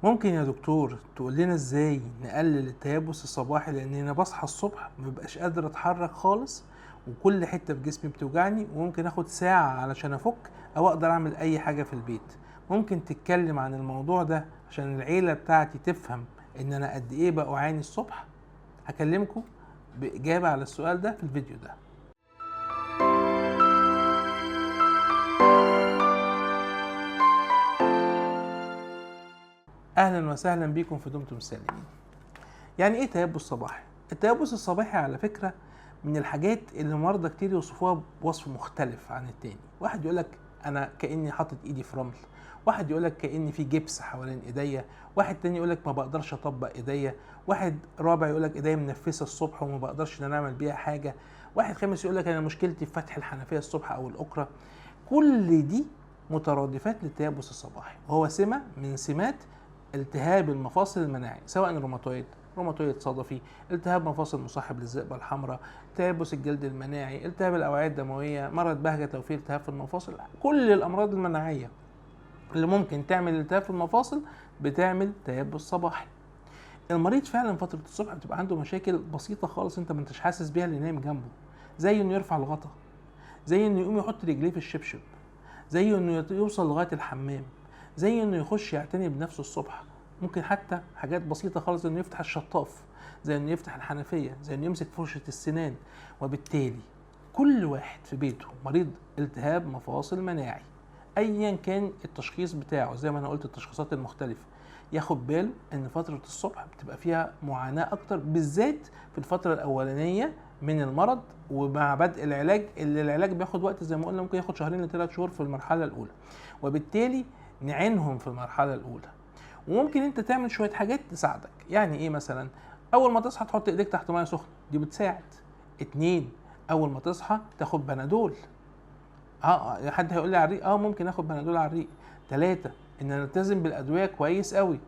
ممكن يا دكتور تقول لنا ازاي نقلل التيبس الصباحي؟ لان انا بصحى الصبح مبقاش قادر اتحرك خالص، وكل حتة في جسمي بتوجعني، وممكن اخد ساعة علشان افك او اقدر اعمل اي حاجة في البيت. ممكن تتكلم عن الموضوع ده عشان العيلة بتاعتي تفهم ان انا قد ايه بقى اعاني الصبح؟ هكلمكم باجابة على السؤال ده في الفيديو ده. اهلا وسهلا بيكم في دمتم سالمين. يعني ايه تيبس صباحي؟ التيبس الصباحي على فكرة من الحاجات اللي مرضى كتير يوصفوها بوصف مختلف عن التاني. واحد يقولك انا كأني حاطط ايدي في رمل، واحد يقولك كأني في جبس حوالين ايديا، واحد تاني يقولك ما بقدرش اطبق ايديا، واحد رابع يقولك ايديا منفسة الصبح وما بقدرش ان انا اعمل بيها حاجة، واحد خامس يقولك انا مشكلتي في فتح الحنفية الصبح او الاكرة. كل دي مترادفات للتيبس الصباحي، وهو سمة من سمات التهاب المفاصل المناعي، سواء روماتويد صدفي، التهاب مفاصل مصاحب للذئبة الحمراء، تيبس الجلد المناعي، التهاب الأوعية الدموية، مرض بهجة لو فيه التهاب في المفاصل. كل الأمراض المناعية اللي ممكن تعمل التهاب في المفاصل بتعمل تيبس صباحي. المريض فعلا فترة الصبح بتبقى عنده مشاكل بسيطة خالص انت ما انتش حاسس بيها اللي نايم جنبه، زي انه يرفع الغطا، زي انه يقوم يحط رجليه في الشبشب، زي انه يوصل لغاية الحمام، زي انه يخش يعتني بنفسه الصبح. ممكن حتى حاجات بسيطة خالص انه يفتح الشطاف، زي انه يفتح الحنفية، زي انه يمسك فرشة السنان. وبالتالي كل واحد في بيته مريض التهاب مفاصل مناعي ايا كان التشخيص بتاعه، زي ما انا قلت التشخيصات المختلفة، ياخد باله ان فترة الصبح بتبقى فيها معاناة اكتر، بالذات في الفترة الاولانية من المرض ومع بدء العلاج، اللي العلاج بياخد وقت زي ما قلنا، ممكن ياخد 2 ل3 شهور في المرحلة الاولى، وبالتالي نعينهم في المرحلة الاولى. وممكن انت تعمل شوية حاجات تساعدك. يعني ايه مثلا؟ اول ما تصحى تحط ايديك تحت ميه سخنة، دي بتساعد. 2، اول ما تصحى تاخد بنادول. حد هيقول لي على الريق، ممكن اخد بنادول على الريق. 3، ان نلتزم بالادوية كويس قوي.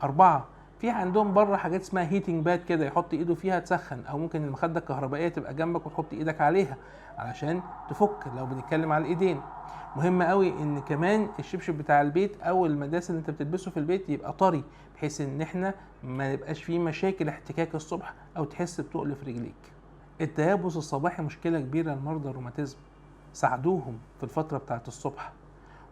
4، في عندهم بره حاجات اسمها هيتنج باد كده، يحط ايده فيها تسخن، او ممكن المخده الكهربائيه تبقى جنبك وتحط ايدك عليها علشان تفك لو بنتكلم على الايدين. مهم قوي ان كمان الشبشب بتاع البيت او المداس اللي انت بتلبسه في البيت يبقى طري، بحيث ان احنا ما يبقاش فيه مشاكل احتكاك الصبح او تحس بتقل في رجليك. التيبس الصباحي مشكله كبيره لمرضى الروماتيزم، ساعدوهم في الفتره بتاعت الصبح،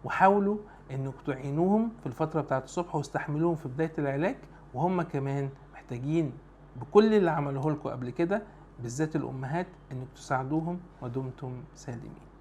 وحاولوا انك تعينوهم في الفترة بتاعت الصبح واستحملوهم في بداية العلاج، وهم كمان محتاجين بكل اللي عملوه لكم قبل كده، بالذات الامهات، انك تساعدوهم. ودمتم سالمين.